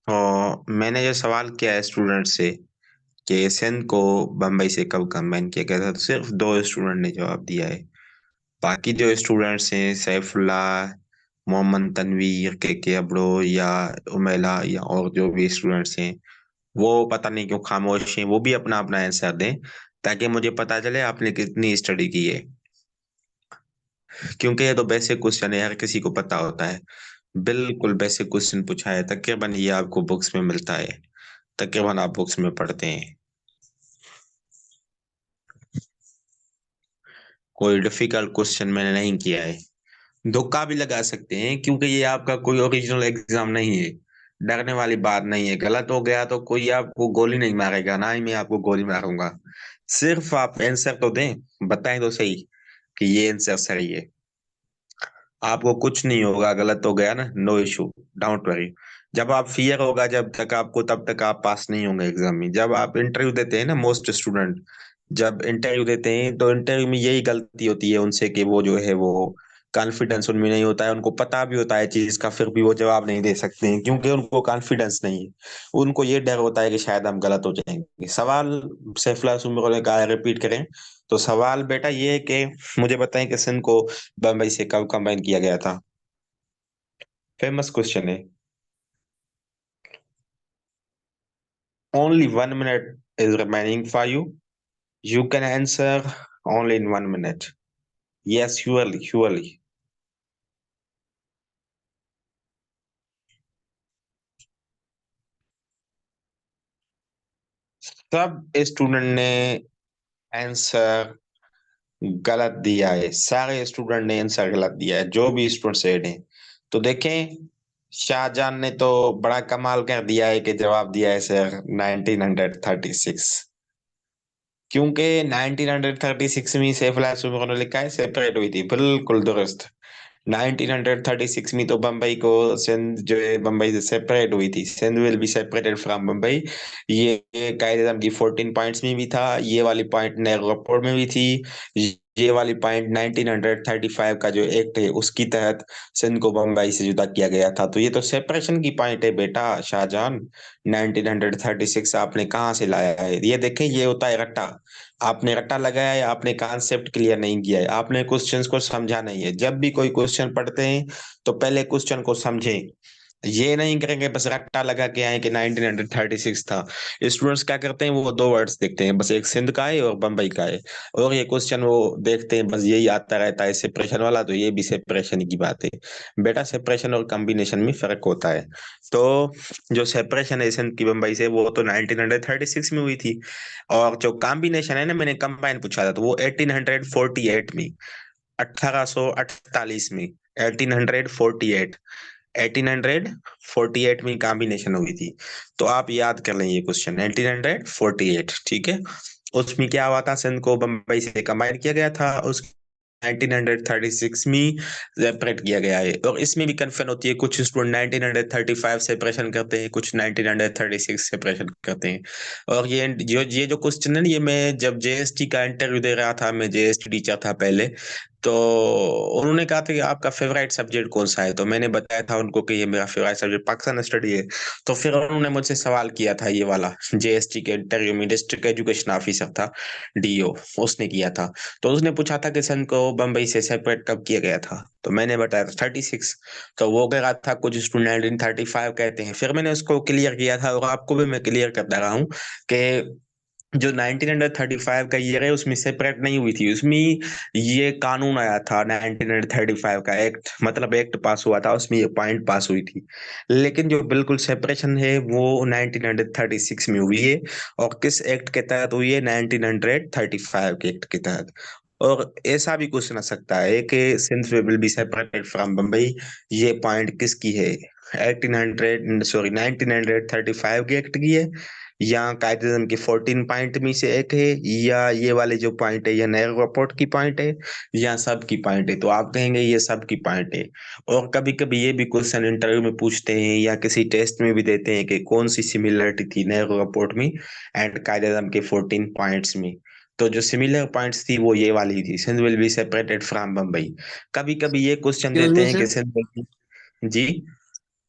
और मैंने जो सवाल किया है स्टूडेंट से कि सिंध को बम्बई से कब कंबाइन किया गया था, तो सिर्फ दो स्टूडेंट ने जवाब दिया है। बाकी जो स्टूडेंट्स हैं, सैफुल्लाह, मोहम्मद तनवीर, के अबड़ो या उमेला या और जो भी स्टूडेंट्स हैं, वो पता नहीं क्यों खामोश हैं। वो भी अपना अपना आंसर दें ताकि मुझे पता चले आपने कितनी स्टडी की है। क्योंकि ये तो बेसिक क्वेश्चन है, हर किसी को पता होता है। बिल्कुल बेसिक क्वेश्चन पूछा है, तकरीबन ये आपको बुक्स में मिलता है, तकरीबन आप बुक्स में पढ़ते हैं। कोई डिफिकल्ट क्वेश्चन मैंने नहीं किया है। धोखा भी लगा सकते हैं क्योंकि ये आपका कोई ओरिजिनल एग्जाम नहीं है। डरने वाली बात नहीं है, गलत हो गया तो कोई आपको गोली नहीं मारेगा, ना ही मैं आपको गोली मारूंगा। सिर्फ आप आंसर तो दें, बताएं तो सही कि ये आंसर सही है। आपको कुछ नहीं होगा, गलत हो गया ना, नो इशू, डोंट वरी। जब आप फियर होगा जब तक आपको, तब तक आप पास नहीं होंगे एग्जाम में। जब आप इंटरव्यू देते हैं ना, मोस्ट स्टूडेंट जब इंटरव्यू देते हैं तो इंटरव्यू में यही गलती होती है उनसे कि वो जो है वो कॉन्फिडेंस उनमें नहीं होता है। उनको पता भी होता है चीज का, फिर भी वो जवाब नहीं दे सकते हैं क्योंकि उनको कॉन्फिडेंस नहीं है। उनको ये डर होता है कि शायद हम गलत हो जाएंगे। सवाल सैफुल्लाह सुमर ने कहा, रिपीट करें। तो सवाल बेटा ये है कि मुझे बताएं कि सिंध को बम्बई से कब कंबाइन किया गया था। फेमस क्वेश्चन है। Only 1 minute is remaining for you. You can answer only in 1 minute. Yes, surely, surely. सब स्टूडेंट ने आंसर गलत दिया है, सारे स्टूडेंट ने आंसर गलत दिया है, जो भी स्टूडेंट सेड हैं। तो देखें, शाहजहां ने तो बड़ा कमाल कर दिया है कि जवाब दिया है सर 1936। क्योंकि 1936 में सैफुल्लाह सुमर ने लिखा है सेपरेट हुई थी, बिल्कुल दुरुस्त। 1936 में तो बम्बई को, सिंध जो है बम्बई से सेपरेट हुई थी, Sindh will be separated from Bombay. ये कायदे आज़म की 14 पॉइंट्स में भी था, ये वाली पॉइंट नेहरू रिपोर्ट में भी थी, ये वाली पॉइंट 1935 का जो एक्ट है उसकी तहत सिंध को बम्बई से जुदा किया गया था। तो ये तो सेपरेशन की पॉइंट है बेटा शाहजहां। 1936 आपने कहाँ से लाया है? ये देखें, ये होता है रट्टा। आपने रट्टा लगाया है, आपने कॉन्सेप्ट क्लियर नहीं किया है, आपने क्वेश्चंस को समझा नहीं है। जब भी कोई क्वेश्चन पढ़ते हैं तो पहले क्वेश्चन को समझें। ये नहीं करेंगे बस रट्टा लगा के आए कि 1936 था। स्टूडेंट्स क्या करते हैं, वो दो वर्ड्स देखते हैं बस, एक सिंध का है और बम्बई का है, और ये क्वेश्चन वो देखते हैं बस, यही आता रहता है सेपरेशन वाला, तो ये भी सेपरेशन की बात है। बेटा सेपरेशन और कॉम्बिनेशन में फर्क होता है। तो जो सेपरेशन है सिंध की बम्बई से, वो तो 1936 में हुई थी। और जो कॉम्बिनेशन है ना, मैंने कंबाइन पूछा था, तो वो 1848 में, 1848 में, 1848, 1848 में कॉम्बिनेशन हुई थी। तो आप याद कर लें ये क्वेश्चन, 1848, ठीक है। उसमें क्या हुआ था, सिंध को बम्बई से कंबाइन किया गया था, उस 1936 में सेपरेट किया गया है। और इसमें भी कंफ्यूजन होती है, कुछ स्टूडेंट 1935 सेपरेशन करते हैं, कुछ 1936 सेपरेशन करते हैं। और ये जो क्वेश्चन है ना, ये मैं जब जेएसटी का इंटरव्यू दे रहा था, मैं जेएसटी टीचर था पहले, तो उन्होंने कहा था कि आपका फेवरेट सब्जेक्ट कौन सा है, तो मैंने बताया था उनको कि ये मेरा फेवरेट सब्जेक्ट पाकिस्तान स्टडी है। तो फिर उन्होंने मुझसे सवाल किया था, ये वाला जेएसटी के इंटरव्यू में, डिस्ट्रिक्ट एजुकेशन ऑफिसर था, डीओ, उसने किया था। तो उसने पूछा था कि सन को बम्बई से सेपरेट कब किया गया था, तो मैंने बताया था 36। तो वो कह रहा था कुछ स्टूडेंट 1935 कहते हैं, फिर मैंने उसको क्लियर किया था, और आपको भी मैं क्लियर करता रहा हूँ कि जो 1935 का ईयर है उसमें सेपरेट नहीं हुई थी, उसमें ये कानून आया था 1935 का एक्ट, मतलब एक्ट पास हुआ था, उसमें ये पॉइंट पास हुई थी। लेकिन जो बिल्कुल सेपरेशन है वो 1936 में हुई है। और किस एक्ट के तहत हुई है? 1935 के एक्ट के तहत। और ऐसा भी क्वेश्चन आ सकता है कि since we will be separated from Bombay, ये पॉइंट किसकी है? 1935 के एक्ट की है, या कायदे आज़म की 14 पॉइंट में से एक है, या ये वाले जो पॉइंट है ये नेहरू रिपोर्ट की पॉइंट है, या सब की पॉइंट है? तो आप कहेंगे ये सब की पॉइंट है। और कभी कभी ये भी क्वेश्चन इंटरव्यू में पूछते हैं या किसी टेस्ट में भी देते हैं कि कौन सी सिमिलरिटी थी नेहरू रिपोर्ट में एंड कायदे आज़म के 14 पॉइंट्स में। तो जो सिमिलर पॉइंट्स थी वो ये वाली थी, Sindh will be separated from Bombay. कभी कभी ये क्वेश्चन एक्सक्यूज देते मी हैं कि सर। सिंध जी।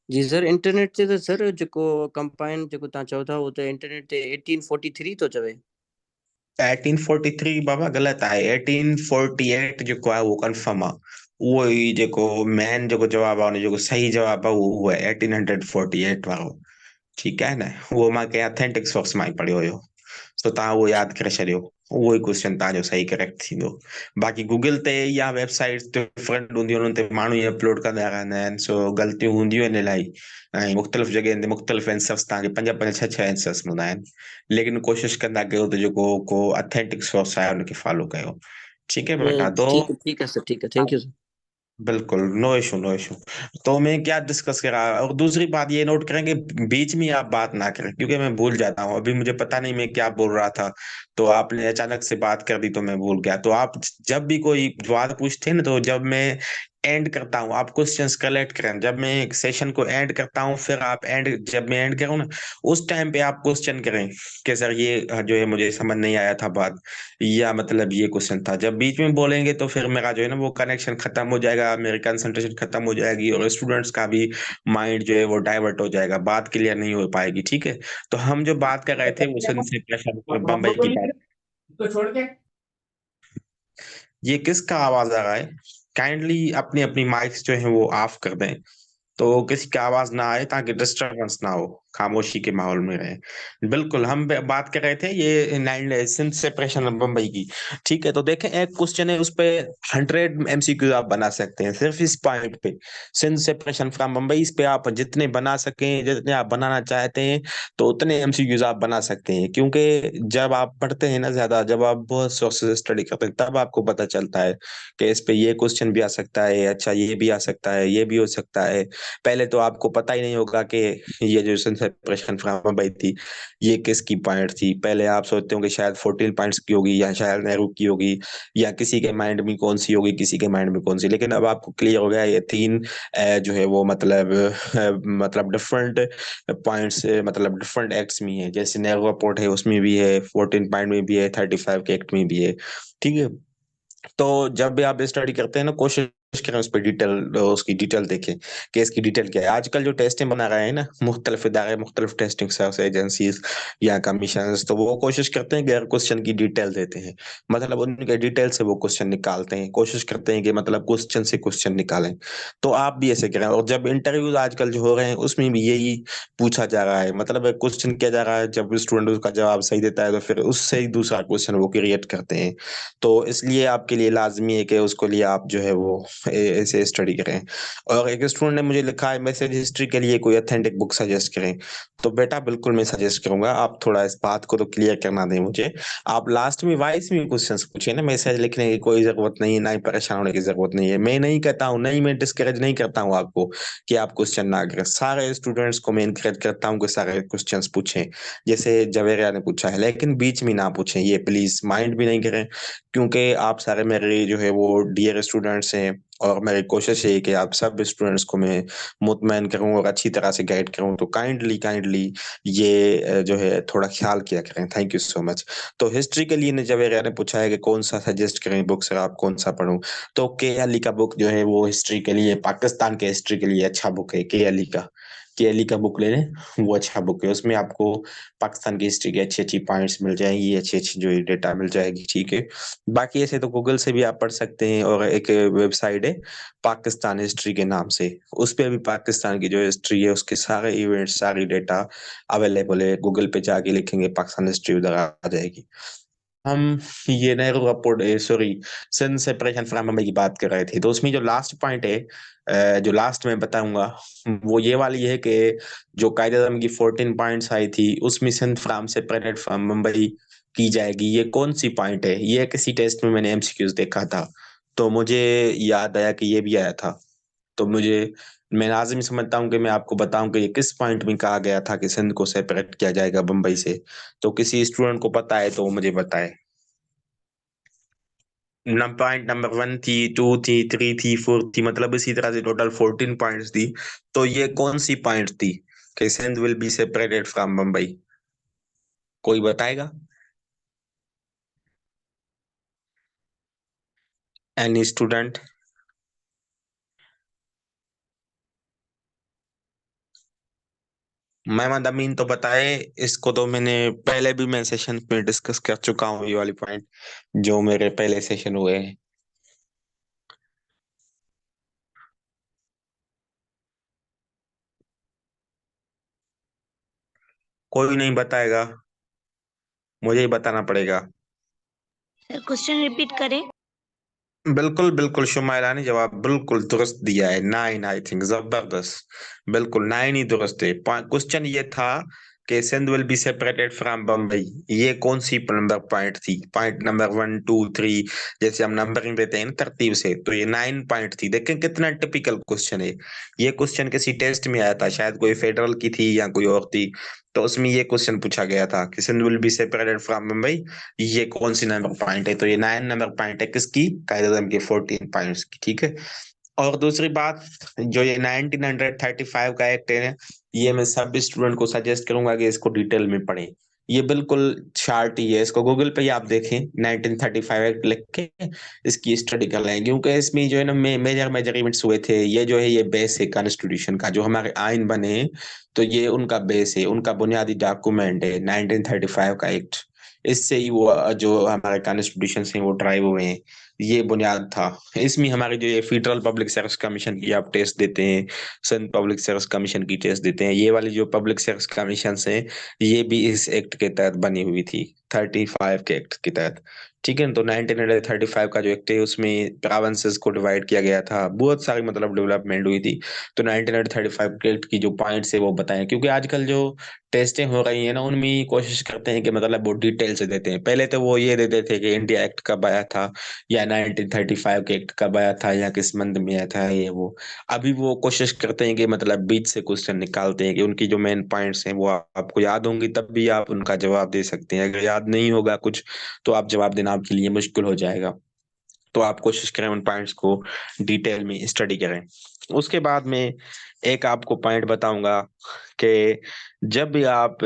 जी सर, इंटरनेट से तो सर जेको कंपाइन जेको तव्हां चओ था उहो त इंटरनेट ते 1843 थो चवे। 1843 बाबा ग़लति आहे। 1848 जेको आहे उहो कंफर्म आहे। उहो ई जेको मेन जेको जवाबु आहे, उन जेको सही जवाबु आहे उहो आहे 1848 वारो। ठीकु आहे न, उहो मां कंहिं अथेंटिक सोर्स मां ई पढ़ियो हुयो। सो तव्हां उहो यादि करे छॾियो, उहो ई क्वेश्चन तव्हांजो सही करेक्ट थींदो। बाक़ी गूगल ते या वेबसाइट्स डिफरेंट हूंदियूं आहिनि, उन ते माण्हू ई अपलोड कंदा रहंदा आहिनि, सो ग़लतियूं हूंदियूं आहिनि इलाही। ऐं मुख़्तलिफ़ जॻहियुनि ते मुख़्तलिफ़ आंसर्स तव्हांखे पंज पंज छह छह आंसर्स मिलंदा आहिनि। लेकिन कोशिशि कंदा कयो त जेको को अथेंटिक सोर्स आहे उनखे फॉलो कयो। ठीक है बेटा, तो ठीक है सर, ठीक है, थैंक यू सर। बिल्कुल, नो इशू नो इशू। तो मैं क्या डिस्कस कर रहा, और दूसरी बात ये नोट करेंगे, बीच में आप बात ना करें, क्योंकि मैं भूल जाता हूँ। अभी मुझे पता नहीं मैं क्या बोल रहा था, तो आपने अचानक से बात कर दी तो मैं भूल गया। तो आप जब भी कोई सवाल पूछते हैं ना, तो जब मैं एंड करता हूँ आप क्वेश्चंस कलेक्ट करें। जब मैं एक सेशन को एंड करता हूँ, फिर आप एंड, जब मैं एंड करूँ ना, उस टाइम पे आप क्वेश्चन करें कि सर ये जो है मुझे समझ नहीं आया था बात, या मतलब ये क्वेश्चन था। जब बीच में बोलेंगे तो फिर मेरा जो है ना वो कनेक्शन खत्म हो जाएगा, मेरी कंसंट्रेशन खत्म हो जाएगी, और स्टूडेंट्स का भी माइंड जो है वो डाइवर्ट हो जाएगा, बात क्लियर नहीं हो पाएगी। ठीक है, तो हम जो बात कर रहे थे वो सेंट्रल बम्बई की बात। तो छोड़ के ये किसका आवाज आ रहा है? काइंडली अपनी अपनी माइक्स जो है वो ऑफ कर दें, तो किसी की आवाज ना आए, ताकि डिस्टरबेंस ना हो, खामोशी के माहौल में रहे। बिल्कुल, हम बात कर रहे थे ये नाइन सिंथ सेपरेशन बम्बई की। ठीक है, तो देखें, एक क्वेश्चन है, उस पे 100 MCQ आप बना सकते हैं सिर्फ इस पॉइंट पे। सिंथ सेपरेशन फ्रॉम मुंबई, इस पे आप जितने बना सकें, जितने आप बनाना चाहते हैं, तो उतने MCQs आप बना सकते हैं। क्योंकि जब आप पढ़ते हैं ना ज्यादा, जब आप बहुत सोर्सेज स्टडी करते हैं, तब आपको पता चलता है कि इस पे ये क्वेश्चन भी आ सकता है, अच्छा ये भी आ सकता है, ये भी हो सकता है। पहले तो आपको पता ही नहीं होगा कि ये जो सेपरेशन फ्रॉम मुंबई थी, ये किसकी पॉइंट थी। पहले आप सोचते हो कि शायद 14 पॉइंट्स की होगी, या शायद नेहरू की होगी, या किसी के माइंड में कौन सी होगी, किसी के माइंड में कौन सी। लेकिन अब आपको क्लियर हो गया, ये तीन जो है वो मतलब डिफरेंट पॉइंट्स, मतलब डिफरेंट एक्ट्स में है। जैसे नेहरू रिपोर्ट है, उसमें भी है, 14 पॉइंट में भी है, 35 के एक्ट में भी है। ठीक है, तो जब भी आप स्टडी करते हैं ना, कोशिश करें उस पर डिटेल, उसकी डिटेल देखें कि इसकी डिटेल क्या है। आजकल जो टेस्टें बना रहे हैं ना मुख्तलिफ इदारे, मुख्तलिफ टेस्टिंग सर्विस एजेंसीज या कमीशन, तो वो कोशिश करते हैं कि हर क्वेश्चन की डिटेल देते हैं, मतलब उनके डिटेल से वो क्वेश्चन निकालते हैं, कोशिश करते हैं कि मतलब क्वेश्चन से क्वेश्चन निकालें। तो आप भी ऐसे करें। और जब इंटरव्यूज आजकल जो हो रहे हैं, उसमें भी यही पूछा जा रहा है, मतलब क्वेश्चन किया जा रहा है, जब स्टूडेंट उसका जवाब सही देता है, तो फिर उससे ही दूसरा क्वेश्चन वो क्रिएट करते हैं। तो इसलिए आपके लिए लाजमी है कि उसको लिए आप जो है वो ऐसे स्टडी करें। और एक स्टूडेंट ने मुझे लिखा है मैसेज हिस्ट्री के लिए कोई अथेंटिक बुक सजेस्ट करें। तो बेटा बिल्कुल मैं सजेस्ट करूंगा, आप थोड़ा इस बात को तो क्लियर करना दें मुझे। आप लास्ट में वाइस में क्वेश्चंस पूछिए ना, मैसेज लिखने की कोई जरूरत नहीं है, ना ही परेशान होने की जरूरत नहीं है। मैं नहीं कहता हूँ, नहीं मैं डिस्करेज नहीं करता हूँ आपको कि आप क्वेश्चन ना करें। सारे स्टूडेंट्स को मैं इनकरेज करता हूँ कि सारे क्वेश्चन पूछें, जैसे जवेरिया ने पूछा है, लेकिन बीच में ना पूछें, ये प्लीज माइंड भी नहीं करें। क्योंकि आप सारे मेरे जो है वो डियर स्टूडेंट्स हैं, और मेरी कोशिश है कि आप सब स्टूडेंट्स को मैं मुतमईन करूं और अच्छी तरह से गाइड करूं। तो काइंडली काइंडली ये जो है थोड़ा ख्याल किया करें। Thank you so much. तो हिस्ट्री के लिए ने जवेरिया ने पूछा है कि कौन सा सजेस्ट करें बुक, सर आप कौन सा पढूं। तो के अली का बुक जो है वो हिस्ट्री के लिए, पाकिस्तान के हिस्ट्री के लिए अच्छा बुक है। के अली का बुक ले लें, वो अच्छा बुक है। उसमें आपको पाकिस्तान की हिस्ट्री की अच्छी अच्छी पॉइंट्स मिल जाएंगी, अच्छी अच्छी जो डेटा मिल जाएगी। ठीक है, बाकी ऐसे तो गूगल से भी आप पढ़ सकते हैं, और एक वेबसाइट है पाकिस्तान हिस्ट्री के नाम से, उस पे भी पाकिस्तान की जो हिस्ट्री है उसके सारे इवेंट, सारी डेटा अवेलेबल है। गूगल पे जाके लिखेंगे पाकिस्तान हिस्ट्री, उधर आ जाएगी। हम ये Nehru report, sorry, Sindh separation from Mumbai की बात कर रहे थे, तो उसमें जो लास्ट पॉइंट है, जो लास्ट में बताऊंगा, वो ये वाली है कि जो कायदे आज़म की 14 पॉइंट्स आई थी, उसमें Sindh from separated from Mumbai की जाएगी। ये कौन सी पॉइंट है? ये किसी टेस्ट में मैंने MCQs देखा था, तो मुझे याद आया कि ये भी आया था। तो मैं लाजिमी समझता हूँ कि मैं आपको बताऊं कि ये किस पॉइंट में कहा गया था कि सिंध को सेपरेट किया जाएगा बम्बई से। तो किसी स्टूडेंट को पता है तो वो मुझे बताए। पॉइंट नंबर 1 थी, 2 थी, 3 थी, 4 थी, मतलब इसी तरह से टोटल 14 पॉइंट्स थी। तो ये कौन सी पॉइंट थी कि Sindh will be separated from Mumbai? कोई बताएगा? Any student? मेहमद अमीन तो बताए। इसको तो मैंने पहले भी मैं सेशन में डिस्कस कर चुका हूँ, ये वाली पॉइंट जो मेरे पहले सेशन हुए हैं। कोई नहीं बताएगा, मुझे ही बताना पड़ेगा। सर क्वेश्चन रिपीट करें। बिल्कुल बिल्कुल, शुमाइला ने जवाब बिल्कुल दुरुस्त दिया है। 9, आई थिंक, जबरदस्त। बिल्कुल 9 ही दुरुस्त है। क्वेश्चन ये था कि Sindh will be separated from Bombay. ये कौन सी नंबर पॉइंट थी? पॉइंट नंबर 1, 2, 3, जैसे हम नंबरिंग देते हैं ना तरतीब से, तो ये 9 पॉइंट थी। देखें कितना टिपिकल क्वेश्चन है। ये क्वेश्चन किसी टेस्ट में आया था, शायद कोई फेडरल की थी या कोई और थी, तो उसमें ये क्वेश्चन पूछा गया था कि Sindh will be separated from Mumbai, ये कौन सी नंबर पॉइंट है? तो ये 9 नंबर पॉइंट है किसकी? कायदे आज़म के 14 पॉइंट्स की। ठीक है। और दूसरी बात, जो ये 1935 का एक्ट है, ये मैं सब स्टूडेंट को सजेस्ट करूंगा कि इसको डिटेल में पढ़ें। ये बिल्कुल शार्ट ही है, इसको गूगल पे ही आप देखें, 1935 एक्ट लिख के इसकी स्टडी कर लें, क्योंकि इसमें जो है ना मेजर मेजर इवेंट्स हुए थे। ये जो है ये बेस है कॉन्स्टिट्यूशन का, जो हमारे आइन बने हैं, तो ये उनका बेस है, उनका बुनियादी डॉक्यूमेंट है 1935 का एक्ट। इससे ही वो जो हमारे कॉन्स्टिट्यूशन है वो ड्राइव हुए हैं। ये बुनियाद था। इसमें हमारी जो ये फेडरल पब्लिक सर्विस कमीशन की आप टेस्ट देते हैं, सिंध पब्लिक सर्विस कमीशन की टेस्ट देते हैं, ये वाली जो पब्लिक सर्विस कमीशन हैं, ये भी इस एक्ट के तहत बनी हुई थी, 35 के एक्ट के तहत। ठीक है ना? तो 1935 का जो एक्ट है उसमें प्रोविंसेस को डिवाइड किया गया था, बहुत सारी मतलब डेवलपमेंट हुई थी। तो 1935 के एक्ट की जो पॉइंट्स है वो बताएं, क्योंकि आजकल जो टेस्टें हो रही है ना, उनमें कोशिश करते हैं कि मतलब वो डिटेल से देते हैं। पहले तो वो ये देते थे कि इंडिया एक्ट कब आया था, या 1935 के एक्ट कब आया था, या किस मंथ में आया था, ये वो। अभी वो कोशिश करते हैं कि मतलब बीच से क्वेश्चन निकालते हैं कि उनकी जो मेन पॉइंट्स हैं वो आपको याद होंगी, तब भी आप उनका जवाब दे सकते हैं। अगर याद नहीं होगा कुछ, तो आप जवाब देना आपके लिए मुश्किल हो जाएगा। तो आप कोशिश करें उन पॉइंट्स को डिटेल में स्टडी करें। उसके बाद में एक आपको पॉइंट बताऊंगा कि जब भी आप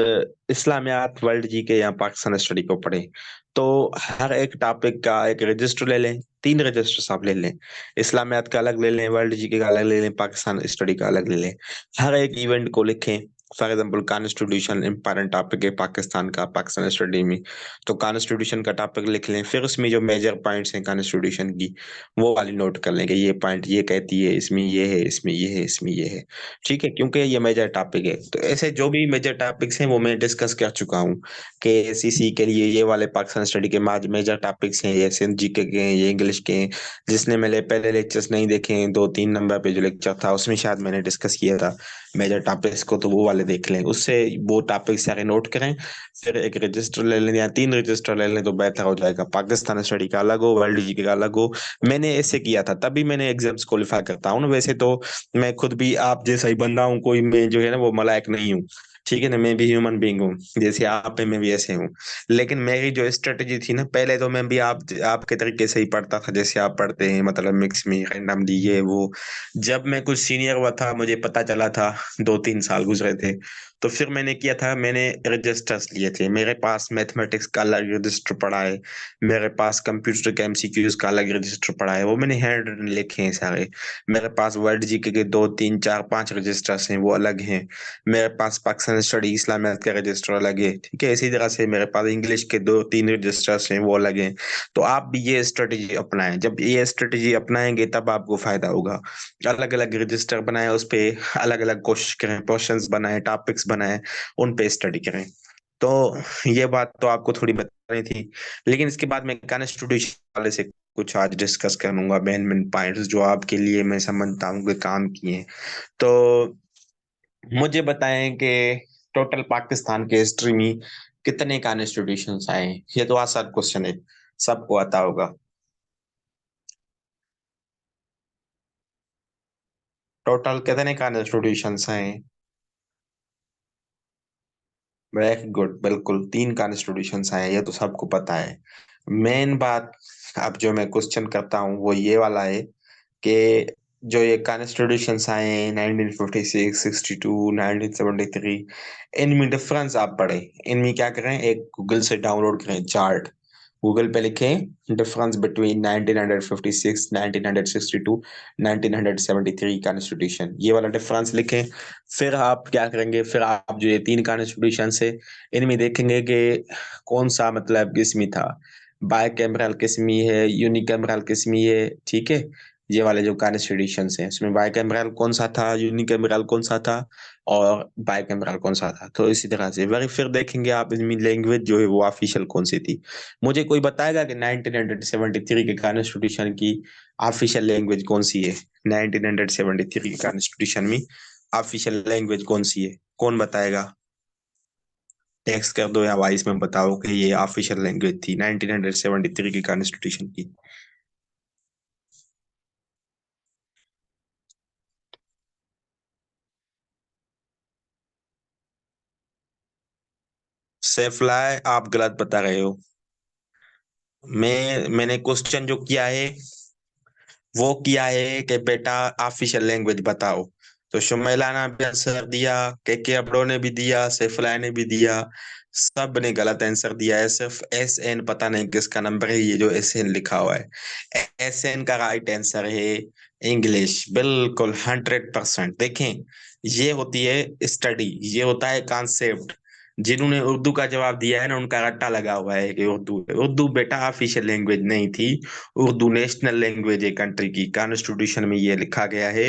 इस्लामियात, वर्ल्ड जी के या पाकिस्तान स्टडी को पढ़ें, तो हर एक टॉपिक का एक रजिस्टर ले लें। 3 रजिस्टर्स आप ले लें, इस्लामियात का अलग ले लें, वर्ल्ड जी के का अलग ले लें, पाकिस्तान स्टडी का अलग ले लें। हर एक इवेंट को लिखें। For example constitution important topic है पाकिस्तान का, पाकिस्तान स्टडी में, तो कॉन्स्टिट्यूशन का टॉपिक लिख लें। फिर उसमें जो मेजर पॉइंट्स हैं कॉन्स्टिट्यूशन की, वो वाली नोट कर लें कि ये पॉइंट ये कहती है, इसमें ये है, इसमें ये है, इसमें ये है। ठीक है, क्योंकि ये मेजर टॉपिक है। तो ऐसे जो भी मेजर टॉपिक्स हैं वो मैं डिस्कस कर चुका हूँ कि एसईसी के लिए ये वाले पाकिस्तान स्टडी के मेजर टॉपिक्स हैं, ये सिंध जीके के हैं, ये इंग्लिश के हैं। जिसने मेरे पहले लेक्चर्स नहीं देखे हैं, 2-3 नंबर पे जो लेक्चर था उसमें शायद मैंने डिस्कस किया था मेजर टॉपिक्स को, तो वो वाले देख लें, उससे वो टॉपिक सारे नोट करें। फिर एक रजिस्टर ले लें या 3 रजिस्टर ले लें तो बेहतर हो जाएगा। पाकिस्तान स्टडी का अलग हो, वर्ल्ड जीके का अलग हो। मैंने ऐसे किया था, तभी मैंने एग्जाम्स क्वालिफाई करता हूँ ना। वैसे तो मैं खुद भी आप जैसा ही बंदा हूँ, कोई मैं जो है ना वो मलाइक नहीं हूँ। ठीक है ना, मैं भी ह्यूमन बीइंग हूँ, जैसे आप हैं मैं भी ऐसे हूँ। लेकिन मेरी जो स्ट्रेटेजी थी ना, पहले तो मैं भी आपके तरीके से ही पढ़ता था, जैसे आप पढ़ते हैं, मतलब मिक्स में रैंडमली ये वो। जब मैं कुछ सीनियर हुआ था, मुझे पता चला था, 2-3 साल गुजरे थे, तो फिर मैंने किया था, मैंने रजिस्टर्स लिए थे। मेरे पास मैथमेटिक्स का अलग रजिस्टर पड़ा है, मेरे पास कंप्यूटर के एमसीक्यूज का अलग रजिस्टर पड़ा है, वो मैंने हैंड रिटन लिखे हैं सारे। मेरे पास वर्ल्ड जीके के 2, 3, 4, 5 रजिस्टर्स हैं, वो अलग हैं। मेरे पास पाकिस्तान स्टडी इस्लामियात का रजिस्टर अलग है। ठीक है, इसी तरह से मेरे पास इंग्लिश के 2-3 रजिस्टर्स हैं, वो अलग हैं। तो आप भी ये स्ट्रेटेजी अपनाएं। जब ये स्ट्रेटेजी अपनाएंगे तब आपको फायदा होगा। अलग अलग रजिस्टर बनाएं, उस पे अलग अलग कोशिश करें, क्वेश्चंस बनाएं, टॉपिक्स बनाएं, उन पे स्टडी करें। तो ये बात तो आपको थोड़ी बतानी थी। लेकिन इसके बाद मैं कॉन्स्टिट्यूशन वाले से कुछ आज डिस्कस करूंगा, मेन मेन पॉइंट्स जो आपके लिए मैं समझता हूँ कि काम किए हैं। तो मुझे बताएं कि टोटल पाकिस्तान के हिस्ट्री में कितने कॉन्स्टिट्यूशंस आए हैं? ये तो आसान क्वेश्चन है, सबको आता होगा। टोटल कितने कॉन्स्टिट्यूशंस आए हैं? वेरी गुड, बिल्कुल 3 कॉन्स्टिट्यूशंस आए हैं, ये तो सबको पता है। मेन बात अब जो मैं क्वेश्चन करता हूँ वो ये वाला है कि जो ये कॉन्स्टिट्यूशंस आए हैं 1956, 62, 1973, इनमें डिफरेंस आप पढ़ें। इनमें क्या करें, एक गूगल से डाउनलोड करें चार्ट, गूगल पे लिखें डिफरेंस बिटवीन 1956, 1962, 1973 कॉन्स्टिट्यूशन, ये वाला डिफरेंस लिखें। फिर आप क्या करेंगे, फिर आप जो ये 3 कॉन्स्टिट्यूशन है इनमें देखेंगे कि कौन सा मतलब किसमें था, बाइकैमरल किसमें है, यूनिकैमरल किसमें है, ठीक है। ये वाले जो कॉन्स्टिट्यूशन है उसमें बाइकैमरल कौन सा था, यूनिकैमरल कौन सा था और बाइकैमरल कौन सा था। तो इसी तरह से फिर देखेंगे आप इसमें लैंग्वेज जो है वो ऑफिशियल कौन सी थी। मुझे कोई बताएगा कि 1973 के कॉन्स्टिट्यूशन की ऑफिशियल लैंग्वेज कौन सी है। 1973 के कॉन्स्टिट्यूशन में ऑफिशियल लैंग्वेज कौन सी है, कौन बताएगा। टेक्स्ट कर दो या वॉइस में बताओ कि ये ऑफिशियल लैंग्वेज थी 1973 की कॉन्स्टिट्यूशन की। सैफुल्लाह आप गलत बता रहे हो। मैंने क्वेश्चन जो किया है वो किया है कि बेटा ऑफिशियल लैंग्वेज बताओ। तो शुमैला ने भी आंसर दिया, के अबड़ो ने भी दिया, सैफुल्लाह ने भी दिया, सब ने गलत आंसर दिया है। सिर्फ एस एन पता नहीं किसका नंबर है, ये जो एस एन लिखा हुआ है एस एन का राइट आंसर है इंग्लिश, बिल्कुल 100%। देखें ये होती है स्टडी, ये होता है कॉन्सेप्ट। जिन्होंने उर्दू का जवाब दिया है ना उनका रट्टा लगा हुआ है कि उर्दू है। उर्दू बेटा ऑफिशियल लैंग्वेज नहीं थी, उर्दू नेशनल लैंग्वेज है कंट्री की। कॉन्स्टिट्यूशन में ये लिखा गया है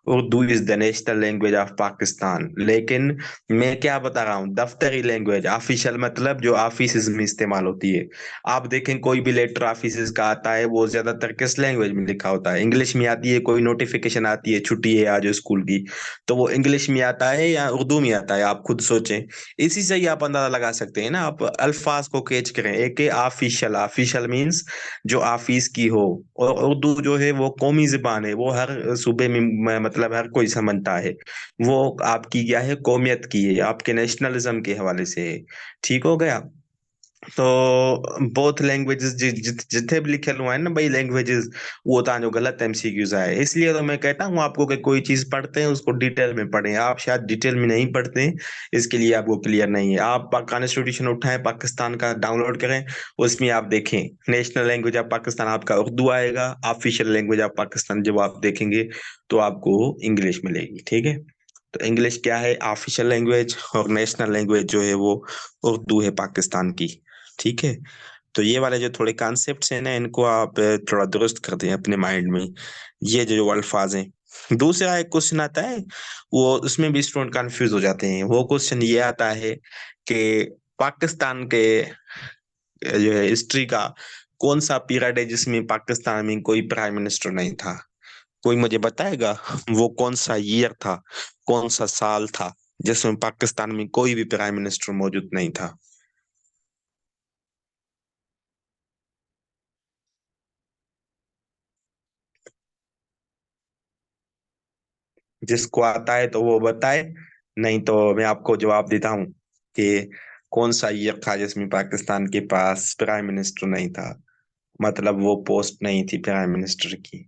Urdu is the national language of Pakistan. लेकिन मैं क्या बता रहा हूँ, दफ्तरी लैंग्वेज ऑफिशियल मतलब जो ऑफिस में इस्तेमाल होती है। आप देखें कोई भी लेटर ऑफिस का आता है वो ज्यादातर किस लैंग्वेज में लिखा होता है, इंग्लिश में आती है। कोई नोटिफिकेशन आती है छुट्टी है आज स्कूल की, तो वो इंग्लिश में आता है या उर्दू में आता है, आप खुद सोचें। इसी से ही आप अंदाजा लगा सकते हैं ना, आप अल्फाज को कैच करें। एक है ऑफिशियल, ऑफिशियल मींस जो ऑफिस की हो, और उर्दू जो है वो कौमी जुबान है, वो हर सूबे में मतलब हर कोई समझता है। वो आपकी क्या है, कौमियत की है, आपके नेशनलिज्म के हवाले से है। ठीक हो गया। तो बोथ लैंग्वेजेस जिथे भी लिखे हुए हैं ना भाई लैंग्वेजेस, वो जो गलत एमसीक्यूज आए। इसलिए तो मैं कहता हूँ आपको कि कोई चीज पढ़ते हैं उसको डिटेल में पढ़ें। आप शायद डिटेल में नहीं पढ़ते हैं, इसके लिए आपको क्लियर नहीं है। आप कॉन्स्टिट्यूशन उठाएं पाकिस्तान का, डाउनलोड करें, उसमें आप देखें नेशनल लैंग्वेज ऑफ पाकिस्तान आपका उर्दू आएगा, ऑफिशियल लैंग्वेज ऑफ पाकिस्तान जब आप देखेंगे तो आपको इंग्लिश मिलेगी। ठीक है। तो इंग्लिश क्या है, ऑफिशियल लैंग्वेज, और नेशनल लैंग्वेज जो है वो उर्दू है पाकिस्तान की। ठीक है। तो ये वाले जो थोड़े कॉन्सेप्ट्स हैं ना इनको आप थोड़ा दुरुस्त कर दें अपने माइंड में, ये जो अल्फाज हैं। दूसरा एक क्वेश्चन आता है, वो उसमें भी स्टूडेंट कंफ्यूज हो जाते हैं। वो क्वेश्चन ये आता है कि पाकिस्तान के जो है हिस्ट्री का कौन सा पीरियड है जिसमें पाकिस्तान में कोई प्राइम मिनिस्टर नहीं था। कोई मुझे बताएगा वो कौन सा ईयर था, कौन सा साल था जिसमें पाकिस्तान में कोई भी प्राइम मिनिस्टर मौजूद नहीं था। जिसको आता है तो वो बताए, नहीं तो मैं आपको जवाब देता हूँ कि कौन सा ईयर था जिसमें पाकिस्तान के पास प्राइम मिनिस्टर नहीं था, मतलब वो पोस्ट नहीं थी प्राइम मिनिस्टर की।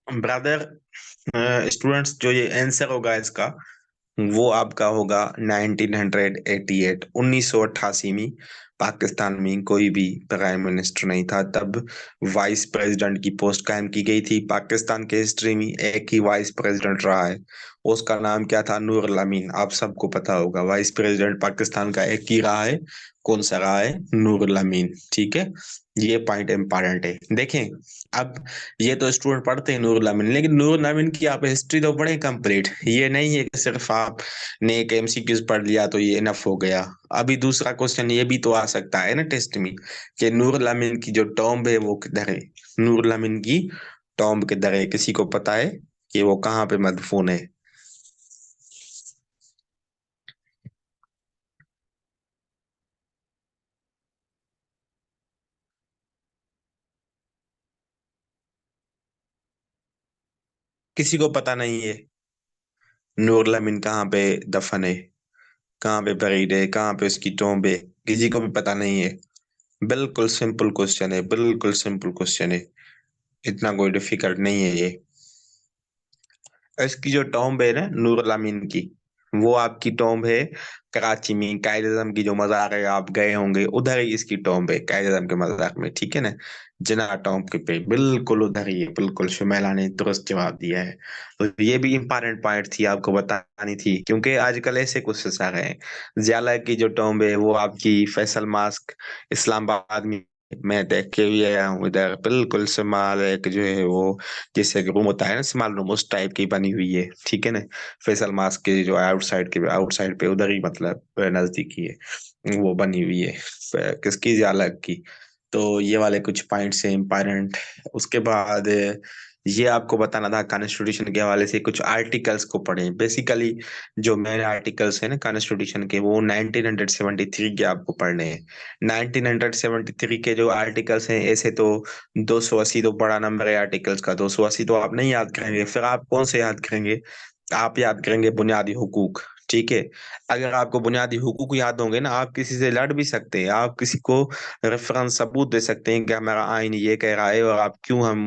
ब्रदर, स्टूडेंट्स जो ये आंसर होगा इसका वो आपका होगा 1988, 1988 में पाकिस्तान में कोई भी प्राइम मिनिस्टर नहीं था। तब वाइस प्रेसिडेंट की पोस्ट कायम की गई थी। पाकिस्तान के हिस्ट्री में एक ही वाइस प्रेसिडेंट रहा है, उसका नाम क्या था, नूर अमीन। आप सबको पता होगा वाइस प्रेसिडेंट पाकिस्तान का एक ही रहा है, कौन सा रहा है, नूर अमीन। ठीक है। ये पॉइंट इंपॉर्टेंट है। देखें अब ये तो स्टूडेंट पढ़ते हैं नूरुल अमीन, लेकिन नूरुल अमीन की आप हिस्ट्री तो पढ़ें कंप्लीट। ये नहीं है कि सिर्फ आपने एक एमसीक्यूज पढ़ लिया तो ये इनफ हो गया। अभी दूसरा क्वेश्चन ये भी तो आ सकता है ना टेस्ट में कि नूरुल अमीन की जो टॉम्ब है वो किधर है। नूरुल अमीन की टॉम्ब किधर है, किसी को पता है कि वो कहाँ पे मदफून है। किसी को पता नहीं है नूरुल अमीन कहाँ पे दफन है, कहाँ पे बरीड है, कहाँ पे उसकी टॉम्ब है, किसी को भी पता नहीं है। बिल्कुल सिंपल क्वेश्चन है, बिल्कुल सिंपल क्वेश्चन है, इतना कोई डिफिकल्ट नहीं है ये। इसकी जो टॉम्ब है ना नूरुल अमीन की, वो आपकी टॉम्ब है कराची में। कायद आजम की जो मज़ार है, आप गए होंगे, उधर ही इसकी टॉम्ब है, कायद आजम के मज़ार में, ठीक है ना। जिना टॉम्ब के पे बिल्कुल उधर ही है, बिल्कुल। शुमैला ने दुरुस्त जवाब दिया है। तो ये भी इंपॉर्टेंट पॉइंट थी, आपको बतानी थी, क्योंकि आजकल ऐसे क्वेश्चन आ रहे हैं। जियाला की जो टॉम्ब है वो आपकी फैसल मास्क इस्लामाबाद में, मैं देख के भी आया हूँ इधर, बिल्कुल समाल एक जो है वो, जैसे रूम होता है ना स्मॉल रूम, उस टाइप की बनी हुई है, ठीक है ना। फैसल मास्क के जो आउटसाइड पे उधर ही, मतलब नजदीकी है, वो बनी हुई है किसकी, अलग की। तो ये वाले कुछ पॉइंट्स हैं इम्पोर्टेंट। उसके बाद ये आपको बताना था कॉन्स्टिट्यूशन के हवाले से कुछ आर्टिकल्स को पढ़ें। बेसिकली जो मेन आर्टिकल्स हैं ना कॉन्स्टिट्यूशन के, वो 1973 के आपको पढ़ने हैं। 1973 के जो आर्टिकल्स हैं, ऐसे तो 280 तो बड़ा नंबर है आर्टिकल्स का, 280 तो आप नहीं याद करेंगे। फिर आप कौन से याद करेंगे? आप याद करेंगे बुनियादी हुकूक, ठीक है। अगर आपको बुनियादी हुकूक याद होंगे ना, आप किसी से लड़ भी सकते हैं, आप किसी को रेफरेंस सबूत दे सकते हैं कि हमारा आइन ये कह रहा है और आप क्यों, हम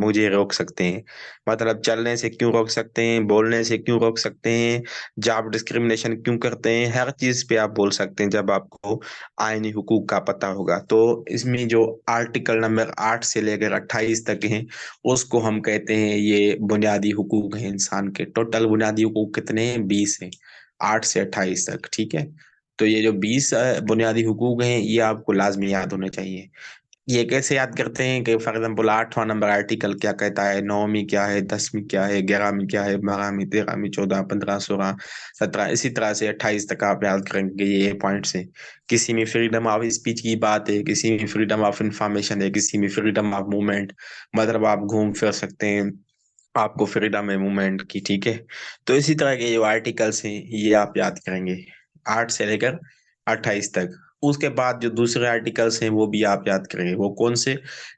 मुझे रोक सकते हैं। मतलब चलने से क्यों रोक सकते हैं, बोलने से क्यों रोक सकते हैं, जॉब डिस्क्रिमिनेशन क्यों करते हैं, हर चीज पे आप बोल सकते हैं जब आपको आईनी हुकूक का पता होगा। तो इसमें जो आर्टिकल नंबर 8 से लेकर 28 तक हैं, उसको हम कहते हैं ये बुनियादी हुकूक हैं इंसान के। टोटल बुनियादी हुकूक कितने हैं? 20 हैं, 8 से 28 तक, ठीक है। तो ये जो 20 बुनियादी हुकूक हैं, ये आपको लाजमी याद होने चाहिए। ये कैसे याद करते हैं कि फॉर एग्जाम्पल 8वां नंबर आर्टिकल क्या कहता है, 9वीं क्या है, 10वीं क्या है, 11वीं क्या है, 12वीं, 13वीं, 14, 15, 16, 17, इसी तरह से 28 तक आप याद करेंगे ये पॉइंट्स हैं। किसी में फ्रीडम ऑफ स्पीच की बात है, किसी में फ्रीडम ऑफ इंफॉर्मेशन है, किसी में फ्रीडम ऑफ मूवमेंट, मतलब आप घूम फिर सकते हैं, आपको फ्रीडम है मूवमेंट की, ठीक है। तो इसी तरह के जो आर्टिकल्स हैं, ये आप याद करेंगे 8 से लेकर 28 तक। उसके बाद जो दूसरे आर्टिकल्स हैं वो भी आप याद करेंगे। वो कौन से?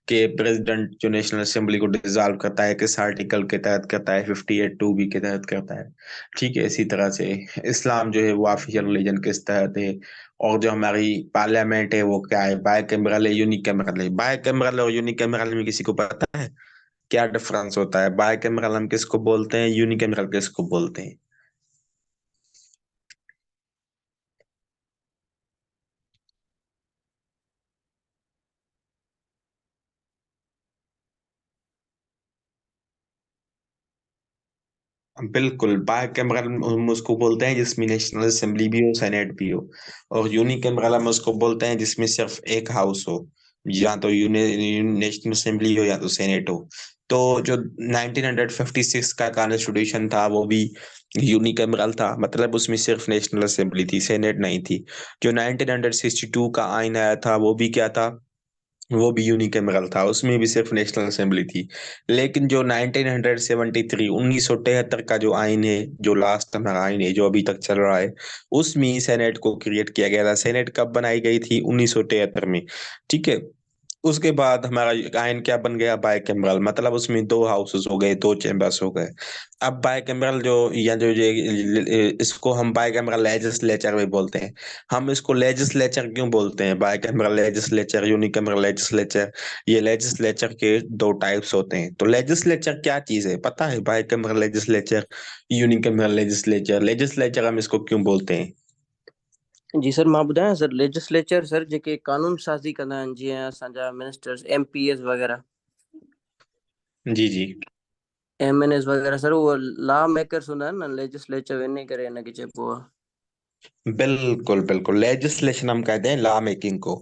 कि प्रेसिडेंट जो नेशनल असेंबली को डिसॉल्व करता है, किस आर्टिकल के तहत करता है? 58(2)B के तहत करता है, ठीक है। इसी तरह से इस्लाम जो है वो ऑफिशियल रिलीजन किस तहत है, और जो हमारी पार्लियामेंट है वो क्या है, बाय कैमरल है, यूनिकैमरल है। बाय कैमरल और यूनिकैमरल में किसी को पता है क्या डिफरेंस होता है? बाय कैमरल हम किसको बोलते हैं, यूनिकैमरल किसको बोलते हैं? बिल्कुल, बाय कैमरल हम उसको बोलते हैं जिसमें नेशनल असेंबली भी हो, सेनेट भी हो। और यूनिकैमरल हम उसको बोलते हैं जिसमें सिर्फ एक हाउस हो, या तो नेशनल असेंबली हो या तो सेनेट हो। तो जो 1956 का कॉन्स्टिट्यूशन था वो भी यूनिकैमरल था, मतलब उसमें सिर्फ नेशनल असेंबली थी, सेनेट नहीं थी। जो 1962 का आइन आया था वो भी क्या था? वो भी यूनिकैमरल था, उसमें भी सिर्फ नेशनल असेंबली थी। लेकिन जो 1973 1973 का जो आइन है, जो लास्ट हमारा आइन है जो अभी तक चल रहा है, उसमें सेनेट को क्रिएट किया गया था। सेनेट कब बनाई गई थी? 1973 में, ठीक है। उसके बाद हमारा आयन क्या बन गया? बाय कैमरल, मतलब उसमें दो हाउसेस हो गए, दो चेम्बर्स हो गए। अब बाय कैमरल जो, या जो ये इसको हम बाय कैमरल लेजिस्लेचर भी बोलते हैं। हम इसको लेजिस्लेचर क्यों बोलते हैं? Bicameral legislature, unicameral legislature. ये लेजिस्लेचर के दो टाइप्स होते हैं। तो लेजिस्लेचर क्या चीज है पता है? Bicameral legislature, unicameral legislature. Legislature हम इसको क्यों बोलते हैं? जी सर, मां ॿुधायां सर। लेजिस्लेचर सर जेके कानून साज़ी कंदा आहिनि, जीअं असांजा मिनिस्टर्स, MPs वग़ैरह, जी जी, MNAs वग़ैरह सर, उहे लॉ मेकर्स हूंदा आहिनि न, लेजिस्लेचर इन करे हिनखे चइबो आहे। बिल्कुल बिल्कुल, लेजिस्लेशन हम कहते हैं लॉ मेकिंग को।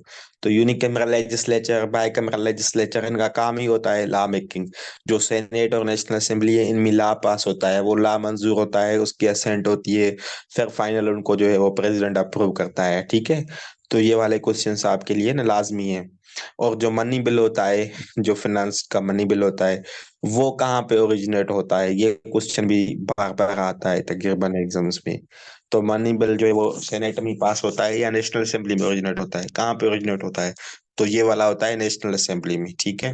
तो यूनिकैमरल लेजिस्लेचर, बाइकैमरल लेजिस्लेचर, इनका काम ही होता है लॉ मेकिंग। जो सेनेट और नेशनल असेंबली है, इनमें लॉ पास होता है, वो लॉ मंजूर होता है, उसकी असेंट होती है, फिर फाइनल उनको जो है वो प्रेसिडेंट अप्रूव करता है, ठीक है। तो ये वाले क्वेश्चंस आपके लिए ना लाजमी है। और जो मनी बिल होता है, जो फाइनेंस का मनी बिल होता है, वो कहाँ पे ओरिजिनेट होता है? ये क्वेश्चन भी बार बार आता है तकरीबन एग्जाम्स में। तो मनी बिल जो है वो सेनेट में पास होता है या नेशनल असेंबली में ओरिजिनेट होता है? कहाँ पे ओरिजिनेट होता है? तो ये वाला होता है नेशनल असेंबली में, ठीक है।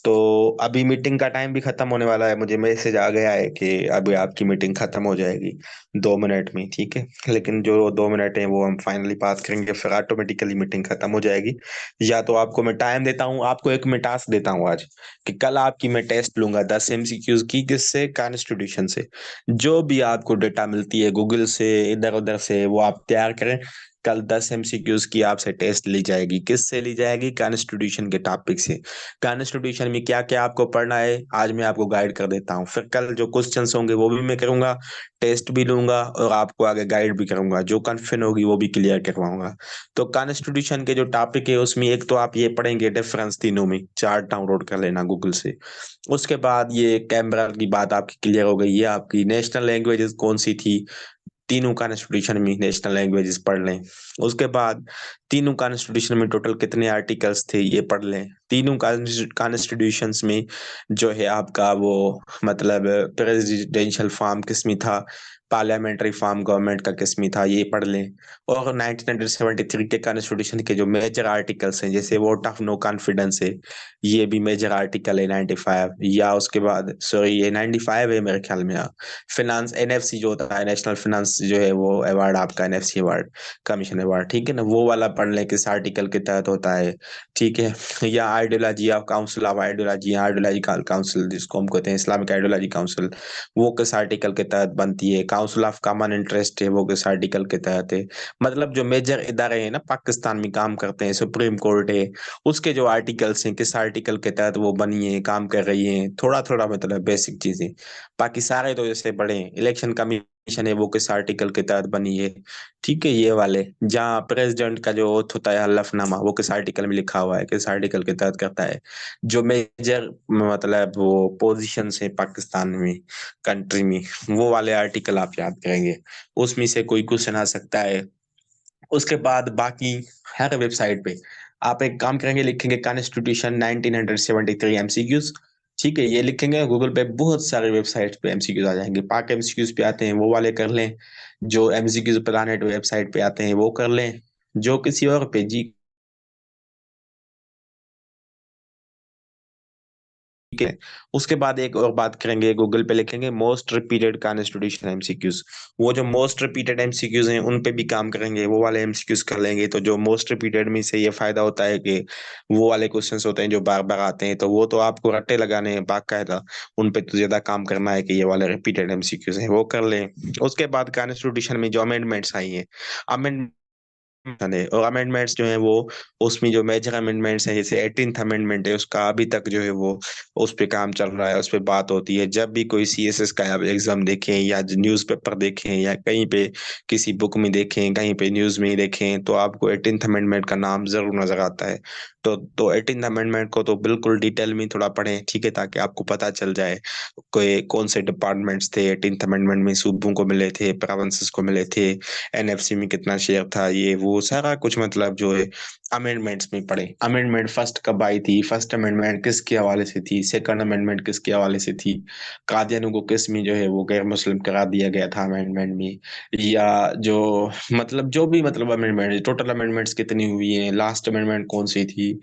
तो अभी मीटिंग का टाइम भी खत्म होने वाला है, मुझे मैसेज आ गया है कि अभी आपकी मीटिंग खत्म हो जाएगी 2 मिनट में, ठीक है। लेकिन जो 2 मिनट है वो हम फाइनली पास करेंगे, फिर ऑटोमेटिकली मीटिंग खत्म हो जाएगी। या तो आपको मैं टाइम देता हूँ, आपको एक मैं टास्क देता हूँ आज, कि कल आपकी मैं टेस्ट लूंगा 10 MCQs की, किससे? कॉन्स्टिट्यूशन से। जो भी आपको डेटा मिलती है गूगल से, इधर उधर से, वो आप तैयार करें। कल 10 MCQs की आपसे टेस्ट ली जाएगी। किससे ली जाएगी? कॉन्स्टिट्यूशन के टॉपिक से। कॉन्स्टिट्यूशन में क्या क्या आपको पढ़ना है आज मैं आपको गाइड कर देता हूँ। फिर कल जो क्वेश्चंस होंगे वो भी मैं करूंगा, टेस्ट भी लूंगा और आपको आगे गाइड भी करूंगा। जो कंफ्यूजन होगी वो भी क्लियर करवाऊंगा। तो कॉन्स्टिट्यूशन के जो टॉपिक है उसमें एक तो आप ये पढ़ेंगे डिफरेंस, तीनों में चार्ट डाउनलोड कर लेना गूगल से। उसके बाद ये कैमरा की बात आपकी क्लियर हो गई। ये आपकी नेशनल लैंग्वेजेस कौन सी थी, तीनों कॉन्स्टिट्यूशन में नेशनल लैंग्वेजेस पढ़ लें। उसके बाद तीनों कॉन्स्टिट्यूशन में टोटल कितने आर्टिकल्स थे ये पढ़ लें। तीनों कॉन्स्टिट्यूशंस में जो है आपका वो मतलब प्रेसिडेंशियल फॉर्म किसमें था, पार्लियामेंट्री फॉर्म गवर्नमेंट का किसमें था, ये पढ़ लें। और 1973 के कॉन्स्टिट्यूशन के जो मेजर आर्टिकल्स हैं, जैसे वोट ऑफ नो कॉन्फिडेंस है, ये भी मेजर आर्टिकल है 95। या उसके बाद सॉरी ये 95 है मेरे ख्याल में। फिनांस एनएफसी जो होता है, नेशनल फिनांस जो है वो अवार्ड आपका, एनएफसी अवार्ड, कमीशन अवार्ड, ठीक है ना, वो वाला पढ़ लें किस आर्टिकल के तहत होता है, ठीक है। या ideology of council of ideology, ideological council जिसको हम कहते हैं, इस्लामिक आइडियोलॉजी काउंसिल, वो किस आर्टिकल के तहत बनती है। काउंसिल ऑफ कॉमन इंटरेस्ट है, वो किस आर्टिकल के तहत है। मतलब जो मेजर इदारे हैं ना पाकिस्तान में काम करते हैं, सुप्रीम कोर्ट है, उसके जो आर्टिकल्स हैं किस आर्टिकल के तहत वो बनी है, काम कर रही है, थोड़ा थोड़ा मतलब बेसिक चीजें। बाकी सारे तो जैसे बड़े इलेक्शन कमीशन है वो किस आर्टिकल के तहत बनी है, ठीक है। ये वाले जहाँ प्रेसिडेंट का जो ओथ होता है हलफनामा, वो किस आर्टिकल में लिखा हुआ है, किस आर्टिकल के तहत करता है। जो मेजर मतलब वो पोजीशन है पाकिस्तान में, कंट्री में, वो वाले आर्टिकल आप याद करेंगे, उसमें से कोई क्वेश्चन आ सकता है। उसके बाद बाकी हर वेबसाइट पे आप एक काम करेंगे, लिखेंगे कॉन्स्टिट्यूशन 1973 एमसीक्यूज, ठीक है। ये लिखेंगे गूगल पे, बहुत सारे वेबसाइट पे एमसीक्यूज आ जाएंगे। पाक एमसीक्यूज पे आते हैं वो वाले कर लें, जो एमसीक्यूज प्लानेट वेबसाइट पे आते हैं वो कर लें, जो किसी और पे जी, ठीक है। उसके बाद एक और बात करेंगे, गूगल पे लिखेंगे मोस्ट रिपीटेड कॉन्स्टिट्यूशन एमसीक्यूज। वो जो मोस्ट रिपीटेड एमसीक्यूज हैं उन पे भी काम करेंगे, वो वाले एमसीक्यूज कर लेंगे। तो जो मोस्ट रिपीटेड में से ये फायदा होता है कि वो वाले क्वेश्चंस होते हैं जो बार बार आते हैं, तो वो तो आपको रट्टे लगाने हैं बाकायदा, उन पे तो ज्यादा काम करना है कि ये वाले रिपीटेड एमसीक्यूज हैं वो कर लें। उसके बाद कॉन्स्टिट्यूशन में जो अमेंडमेंट्स आई हैं, अमेंड है और अमेंडमेंट्स जो है वो, उसमें जो मेजर अमेंडमेंट्स हैं जैसे 18th अमेंडमेंट है, उसका अभी तक जो है वो उस पे काम चल रहा है, उस पे बात होती है। जब भी कोई सीएसएस का आप एग्जाम देखें या न्यूज़पेपर देखें या कहीं पे किसी बुक में देखें, कहीं पे न्यूज़ में देखें, तो आपको 18th अमेंडमेंट का नाम जरूर नजर आता है। तो 18th अमेंडमेंट को तो बिल्कुल डिटेल में थोड़ा पढ़ें, ठीक है, ताकि आपको पता चल जाए कोई कौन से डिपार्टमेंट्स थे 18th अमेंडमेंट में, सूबों को मिले थे, प्रोविंसेस को मिले थे, एनएफसी में कितना शेयर था, ये वो सारा कुछ मतलब जो है अमेंडमेंट्स में पढ़े। अमेंडमेंट फर्स्ट कब आई थी, फर्स्ट अमेंडमेंट किसके हवाले से थी, सेकंड अमेंडमेंट किसके हवाले से थी, कादियानों को किस में जो है वो गैर मुस्लिम करार दिया गया था अमेंडमेंट में, या जो मतलब जो भी मतलब अमेंडमेंट, टोटल अमेंडमेंट्स कितनी हुई हैं, लास्ट अमेंडमेंट कौन सी थी।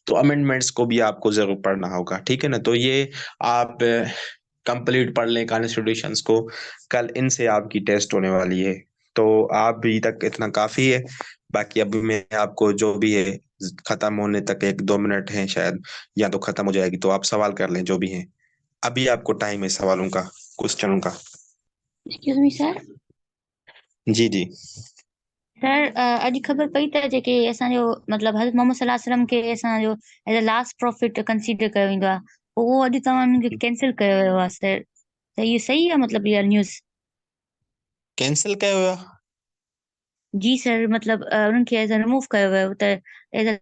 तो अमेंडमेंट्स को भी आपको जरूर पढ़ना होगा, ठीक है ना। तो ये आप कंप्लीट पढ़ लें कॉन्स्टिट्यूशंस को, कल इनसे आपकी टेस्ट होने वाली है। तो आप भी तक इतना काफी है। बाकी अभी मैं आपको जो भी है, खत्म होने तक 1-2 मिनट है शायद, या तो खत्म हो जाएगी, तो आप सवाल कर लें जो भी है। अभी आपको टाइम है सवालों का, क्वेश्चनों का। Excuse me sir. जी जी। सर अॼु ख़बर पई त जेके असांजो मतिलबु हज़रत मोहम्मद सल्लल्लाहु अलैहि वसल्लम खे असांजो as a last profit consider कयो वेंदो आहे, पोइ उहो अॼु तव्हां हुनखे कैंसिल कयो वियो आहे सर, त इहो सही आहे मतिलबु इहा न्यूज़? कैंसिल कयो वियो आहे? जी सर, मतिलबु उन्हनि खे एज़ अ रिमूव कयो वियो त एज़ अ